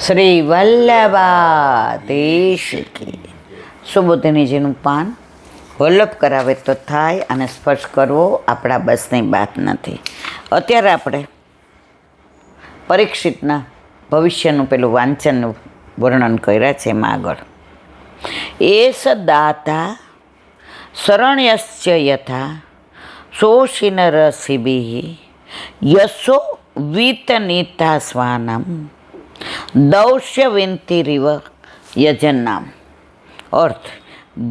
શ્રી વલ્લભાધીશ કી. સુબોધિનીજીનું પાન વલ્લભ કરાવે તો થાય અને સ્પર્શ કરવો આપણા બસની વાત નથી. અત્યારે આપણે પરીક્ષિતના ભવિષ્યનું પેલું વાંચનનું વર્ણન કર્યા છે એમાં આગળ એસ દાતા શરણ્યશ્ચ યથા શોષિનરસિભિ યશો વીતનીતા સ્વાનમ દૌષ્યવિંતિરિવ યજન્નામ. અર્થ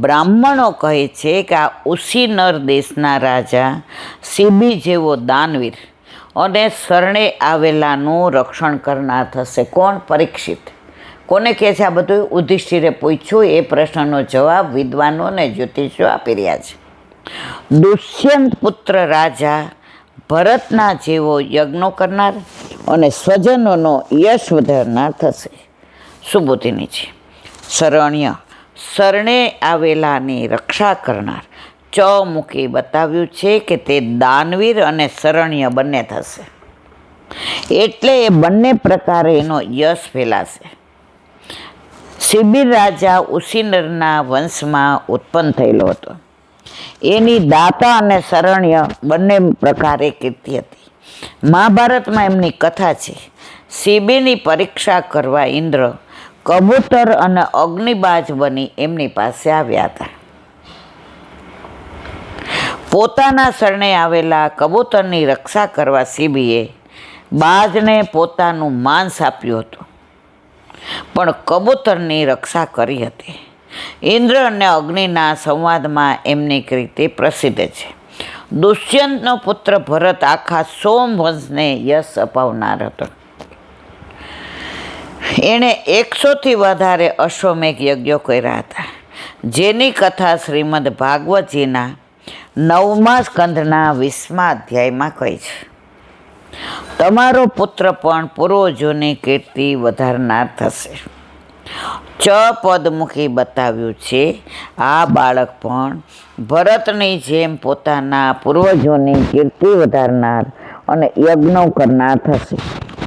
બ્રાહ્મણો કહે છે કે આ ઉસીનર દેશના રાજા સિબી જેવો દાનવીર અને શરણે આવેલાનું રક્ષણ કરનાર થશે. કોણ? પરીક્ષિત. કોને કહે છે આ બધું? યુધિષ્ઠિરે પૂછ્યું. એ પ્રશ્નનો જવાબ વિદ્વાનો અને જ્યોતિષો આપી રહ્યા છે. દુષ્યંત પુત્ર રાજા ભરતના જેવો યજ્ઞો કરનાર અને સ્વજનોનો યશ વધારનાર થશે. સુબોધિની છે. શરણ્ય શરણે આવેલાની રક્ષા કરનાર. ચ મૂકી બતાવ્યું છે કે તે દાનવીર અને શરણ્ય બંને થશે, એટલે એ બંને પ્રકારે એનો યશ ફેલાશે. શિબિર રાજા ઉસીનરના વંશમાં ઉત્પન્ન થયેલો હતો. એની દાતા અને શરણ્ય બંને પ્રકારે કીર્તિ હતી. મહાભારતમાં એમની કથા છે. શિબિરની પરીક્ષા કરવા ઇન્દ્ર કબૂતર અને અગ્નિબાજ બની એમની પાસે આવ્યા હતા. પોતાના શરણે આવેલા કબૂતરની રક્ષા કરવા શિબીએ બાજને પોતાનું માંસ આપ્યું હતું, પણ કબૂતરની રક્ષા કરી હતી. ઇન્દ્ર અને અગ્નિના સંવાદમાં એમની કીર્તિ પ્રસિદ્ધ છે. દુષ્યંતનો પુત્ર ભરત આખા સોમવંશને યશ અપાવનાર હતો. એણે 100થી વધારે અશ્વમેઘ યજ્ઞો કર્યા હતા, જેની કથા શ્રીમદ ભાગવતજીના 9મા સ્કંધના 20મા અધ્યાયમાં કહી છે. તમારો પુત્ર પણ પૂર્વજોની કીર્તિ વધારનાર થશે. ચ પદ મૂકી બતાવ્યું છે આ બાળક પણ ભરતની જેમ પોતાના પૂર્વજોની કીર્તિ વધારનાર અને યજ્ઞો કરનાર થશે.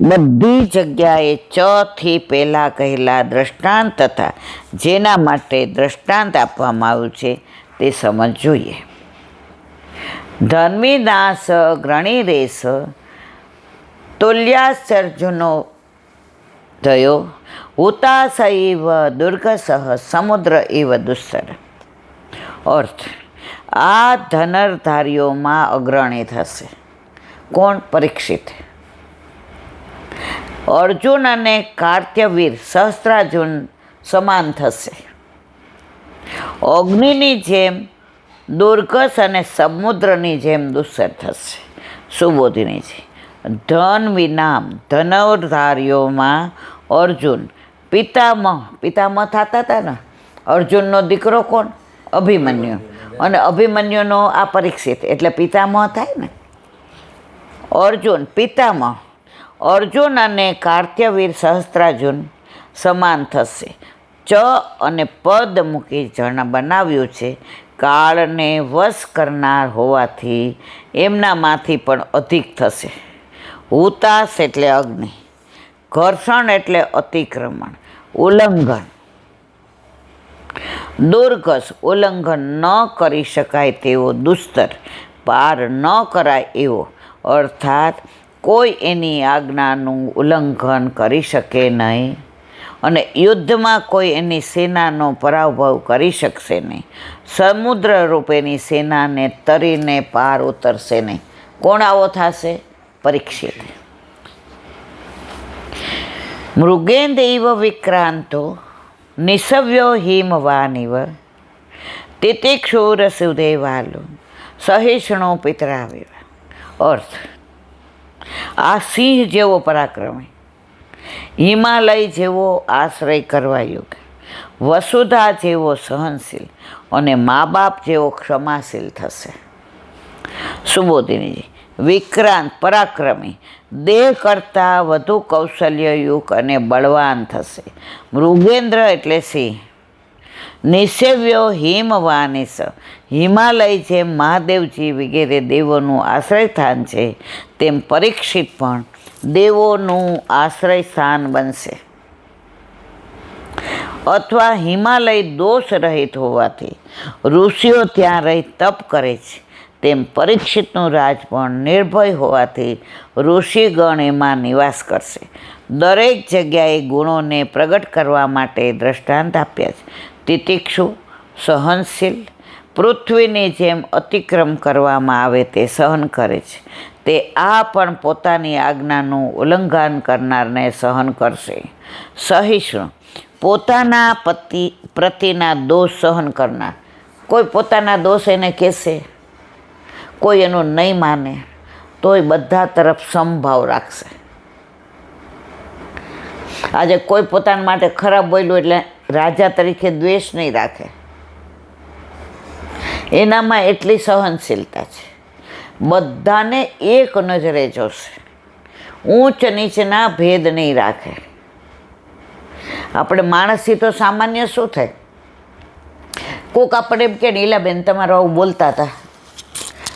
બધી જગ્યાએ ચ થી પહેલાં કહેલા દ્રષ્ટાંત તથા જેના માટે દ્રષ્ટાંત આપવામાં આવ્યું છે તે સમજ જોઈએ. ધર્મીદાસ ગ્રણીરેશ તુલ્યાસર્જુનો થયો હુતાસૈવ દુર્ગસહ સમુદ્ર એવ દુસ્સર. અર્થ આ ધનરધારીઓમાં અગ્રણી થશે. કોણ? પરીક્ષિત. અર્જુન અને કાર્ત્યવીર સહસ્ત્રાર્જુન સમાન થશે. અગ્નિની જેમ દુર્ગસ અને સમુદ્રની જેમ દુસ્સર થશે. સુબોધિની છે. ધન વિનામ ધનધારીઓમાં અર્જુન પિતામહ થતા હતા ને. અર્જુનનો દીકરો કોણ? અભિમન્યુ. અને અભિમન્યુનો આ પરીક્ષિત, એટલે પિતામહ થાય ને. અર્જુન પિતામહ. અર્જુન અને કાર્ત્યવીર સહસ્ત્રાર્જુન સમાન થશે. ચ અને પદ મૂકી બનાવ્યું છે કાળને વશ કરનાર હોવાથી એમનામાંથી પણ અધિક થશે. હુતાશ એટલે અગ્નિ, ઘર્ષણ એટલે અતિક્રમણ, ઉલ્લંઘન. દુર્ગસ ઉલ્લંઘન ન કરી શકાય તેવો, દુસ્તર પાર ન કરાય એવો. અર્થાત કોઈ એની આજ્ઞાનું ઉલ્લંઘન કરી શકે નહીં અને યુદ્ધમાં કોઈ એની સેનાનો પરાભવ કરી શકશે નહીં. સમુદ્ર રૂપેની સેનાને તરીને પાર ઉતરશે નહીં. કોણ આવો થશે? પરીક્ષિત. મૃગેન્દ્રૈવ વિક્રાંતો નિસવ્યો હિમવાનિવ તિતિક્ષુરસુદેવાલો સહિષ્ણુ પિતરાવિવ. અર્થ આ સિંહ જેવો પરાક્રમી, હિમાલય જેવો આશ્રય કરવા યોગ્ય, વસુધા જેવો સહનશીલ અને મા બાપ જેવો ક્ષમાશીલ થશે. સુબોધિનીજી. વિક્રાંત પરાક્રમી, દેહ કરતાં વધુ કૌશલ્યયુક્ત અને બળવાન થશે. મૃગેન્દ્ર એટલે સિંહ. નિસેવ્યો હિમવાનિસ હિમાલય જેમ મહાદેવજી વગેરે દેવોનું આશ્રય સ્થાન છે, તેમ પરીક્ષિત પણ દેવોનું આશ્રય સ્થાન બનશે. અથવા હિમાલય દોષ રહિત હોવાથી ઋષિઓ ત્યાં રહી તપ કરે છે, તેમ પરીક્ષિતનું રાજ પણ નિર્ભય હોવાથી ઋષિગણ એમાં નિવાસ કરશે. દરેક જગ્યાએ ગુણોને પ્રગટ કરવા માટે દ્રષ્ટાંત આપ્યા છે. તિતિક્ષુ, સહનશીલ, પૃથ્વીની જેમ અતિક્રમ કરવામાં આવે તે સહન કરે છે, તે આ પણ પોતાની આજ્ઞાનું ઉલ્લંઘન કરનારને સહન કરશે. સહિષ્ણુ, પોતાના પ્રતિના દોષ સહન કરનાર. કોઈ પોતાના દોષ એને કહેશે, કોઈ એનું નહીં માને, તોય બધા તરફ સમભાવ રાખશે. આજે કોઈ પોતાના માટે ખરાબ બોલ્યું એટલે રાજા તરીકે દ્વેષ નહીં રાખે. એનામાં એટલી સહનશીલતા છે. બધાને એક નજરે જોશે, ઊંચ નીચના ભેદ નહીં રાખે. આપણે માણસથી તો સામાન્ય શું થાય, કોક આપણે એમ કે નીલાબેન તમારો આવું બોલતા હતા,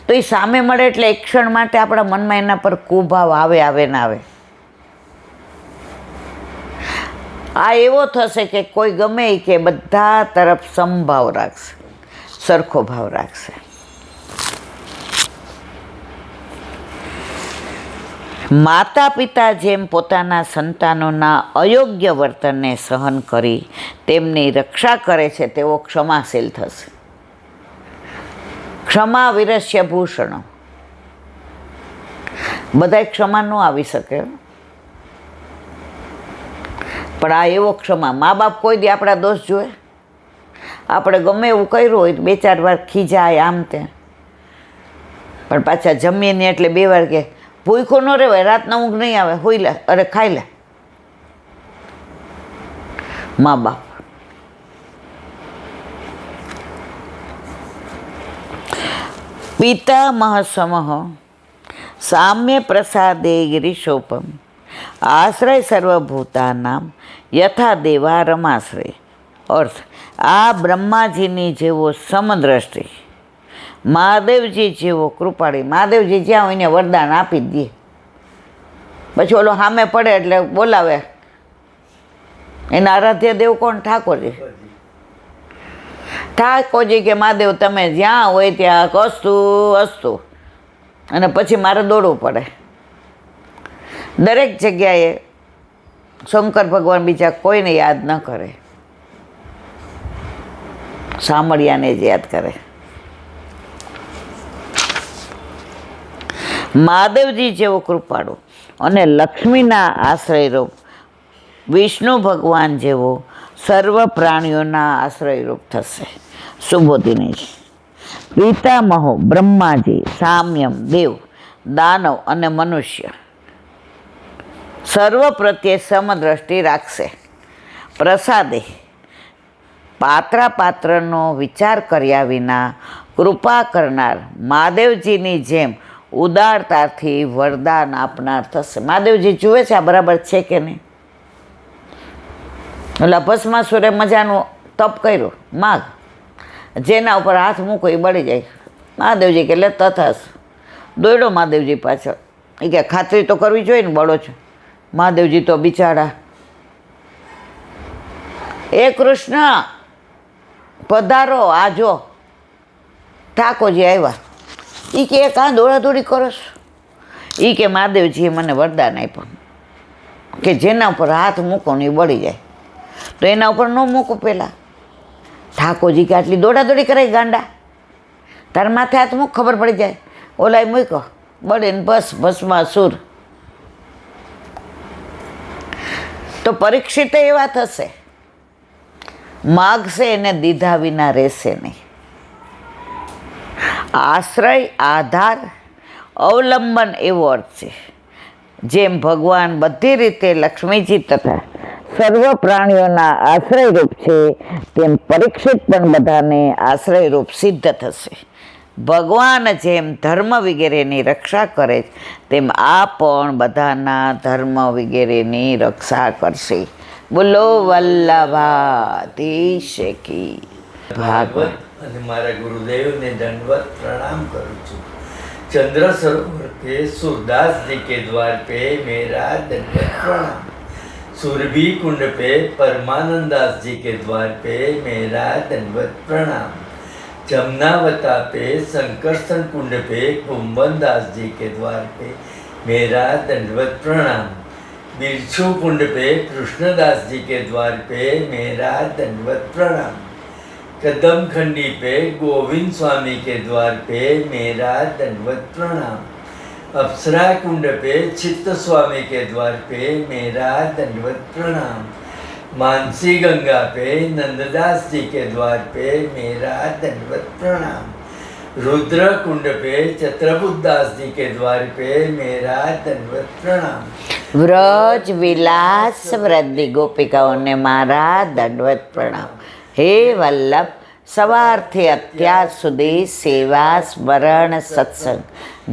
તો એ સામે મળે એટલે એક ક્ષણ માટે આપણા મનમાં એના પર કુભાવ આવે ને આવે. આ એવો થશે કે કોઈ ગમે એ કે બધા તરફ સમભાવ રાખશે, સરખો ભાવ રાખશે. માતા પિતા જેમ પોતાના સંતાનોના અયોગ્ય વર્તનને સહન કરી તેમની રક્ષા કરે છે તેવો ક્ષમાશીલ થશે. ક્ષમા વિરસ્ય ભૂષણો. બધાય ક્ષમા ન આવી શકે, પણ આ એવો ક્ષમા. મા બાપ કોઈ દી આપણા દોષ જોવે? આપણે ગમે એવું કર્યું હોય તો 2-4 વાર ખીજાય આમ તે, પણ પાછા જમીએ ને એટલે 2 વાર કે ભૂખો ન રહેવાય, રાતના ઊંઘ નહીં આવે, હોઈ લે, અરે ખાઈ લે. મા બાપ પિતામહ સમઃ સામ્ય પ્રસાદે ગિરીશોપમ આશ્રય સર્વભૂતાનામ યથા દેવા રમાશ્રય. અર્થ, આ બ્રહ્માજીની જેવો સમદ્રષ્ટિ, મહાદેવજી જેવો કૃપાળી. મહાદેવજી જ્યાં હોય એને વરદાન આપી જ દે, પછી ઓલો સામે પડે એટલે બોલાવે. એના આરાધ્ય દેવ કોણ? ઠાકોરજી. ઠાકોરજી કે મહાદેવ તમે જ્યાં હોય ત્યાં અસ્તુ અસ્તુ, અને પછી મારે દોડવું પડે. દરેક જગ્યાએ શંકર ભગવાન બીજા કોઈને યાદ ન કરે, સામળિયાને જ યાદ કરે. મહાદેવજી જેવો કૃપાળુ અને લક્ષ્મીના આશ્રયરૂપ વિષ્ણુ ભગવાન જેવો સર્વ પ્રાણીઓના આશ્રયરૂપ થશે. સુબોધિની. પિતામહો બ્રહ્માજી, સામ્યમ દેવ, દાનવ અને મનુષ્ય સર્વ પ્રત્યે સમદ્રષ્ટિ રાખશે. પ્રસાદે પાત્રનો વિચાર કર્યા વિના કૃપા કરનાર, મહાદેવજીની જેમ ઉદારતાથી વરદાન આપનાર થશે. મહાદેવજી જુએ છે આ બરાબર છે કે નહીં. એટલે ભસ્માસુરે મજાનું તપ કર્યું, માગ, જેના ઉપર હાથ મૂકો એ બળી જાય. મહાદેવજી કે લે તથાસ. દોડ્યો મહાદેવજી પાછળ. એ કે ખાતરી તો કરવી જોઈએ ને, બળો છો. મહાદેવજી તો બિચારા, એ કૃષ્ણ પધારો, આ જો ઠાકોરજી આવ્યા. એ કે કાં દોડાદોડી કરો છો? એ કે મહાદેવજીએ મને વરદાન આપ્યું કે જેના ઉપર હાથ મૂકો ને એ બળી જાય, તો એના ઉપર ન મૂકો. પહેલાં ઠાકોરજી કે આટલી દોડાદોડી કરાય ગાંડા, તારા માથે હાથ મૂક, ખબર પડી જાય. ઓલાય મૂકો, બળે ને બસ ભસ્માસુર. તો પરીક્ષિત એવા થશે, માગશે એને દીધા વિના રહેશે નહીં. આશ્રય, આધાર, અવલંબન એવો અર્થ છે. જેમ ભગવાન બધી રીતે લક્ષ્મીજી તથા સર્વ પ્રાણીઓના આશ્રયરૂપ છે, તેમ પરીક્ષિત પણ બધાને આશ્રયરૂપ સિદ્ધ થશે. ભગવાન જેમ ધર્મ વગેરેની રક્ષા કરે તેમ આ પણ બધાના ધર્મ વગેરેની રક્ષા કરશે. બોલો વલ્લભાધીશ કી ભાગવત. અને મારા ગુરુદેવને દંડવત પ્રણામ કરું છું. ચંદ્ર સરોવર पे सूरदास जी के द्वार पे मेरा दंडवत प्रणाम. सुरभि कुंड पे परमानंद दास जी के द्वार पे मेरा दंडवत प्रणाम। जमुनावता पे संकर्षण कुंड पे कुंभन दास जी के द्वार पे मेरा दंडवत प्रणाम। बिरछू कुंड पे कृष्णदास जी के द्वार पे मेरा दंडवत प्रणाम। कदम खंडी पे गोविंद स्वामी के द्वार पे मेरा दंडवत प्रणाम। अप्सरा कुंड पे चित्त स्वामी के द्वार पे मेरा दंडवत प्रणाम। मानसी गंगा पे नंददास जी के द्वार पे मेरा दंडवत प्रणाम। रुद्र कुंड पे चित्रबुद्ध दास जी के द्वार पे मेरा दंडवत प्रणाम। વ્રજ વિલાસ વૃદ્ધિ ગોપિકાઓને મારા દંડવત પ્રણામ. હે વલ્લભ, સવારથી અત્યાર સુધી સેવા સ્મરણ સત્સંગ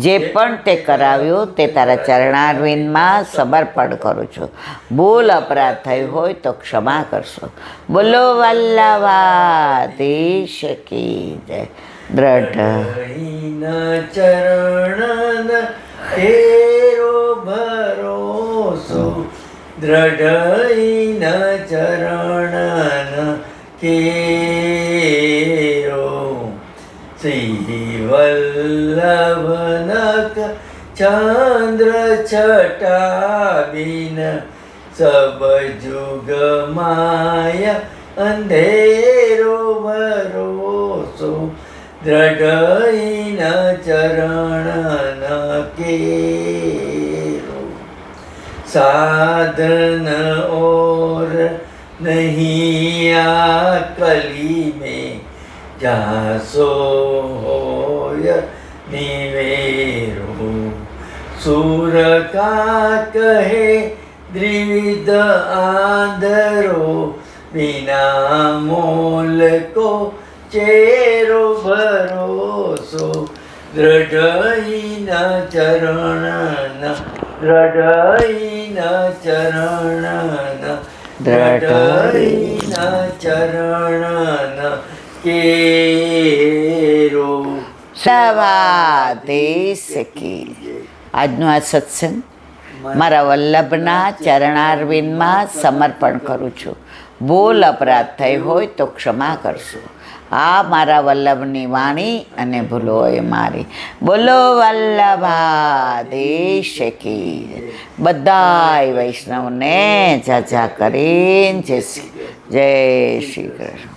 જે પણ તે કરાવ્યું તે તારા ચરણારવિંદમાં સમર્પણ કરું છું. ભૂલ અપરાધ થયો હોય તો ક્ષમા કરશો. બોલો વલ્લભાધીશ કી જય. દ્રઢ ચરણ તેરો ભરોસો, દ્રઢ ચરણ કેરો. શ્રી વલ્લભનક ચંદ્ર છટા બિન સબ જુગ માય અંધેરો ભરોસો, દ્રઢ ચરણ કેરો. साधन और नहीं आ कली में, जहाँ सो होय निवेरो. सूर का कहे द्विविध आंधरो, बिना मोल को चेरो भरोसो, દ્રઢ ચરણ, દ્રઢ ચરણ, દ્રઢ ચરણ કેરો. સવાધીશ કી. આજનો આ સત્સંગ મારા વલ્લભના ચરણારવિંદમાં સમર્પણ કરું છું. ભૂલ અપરાધ થઈ હોય તો ક્ષમા કરશો. આ મારા વલ્લભની વાણી અને ભૂલો એ મારી. બોલો વલ્લભાધીશ કી. બધાય વૈષ્ણવને જાજા કરીને જય શ્રી કૃષ્ણ.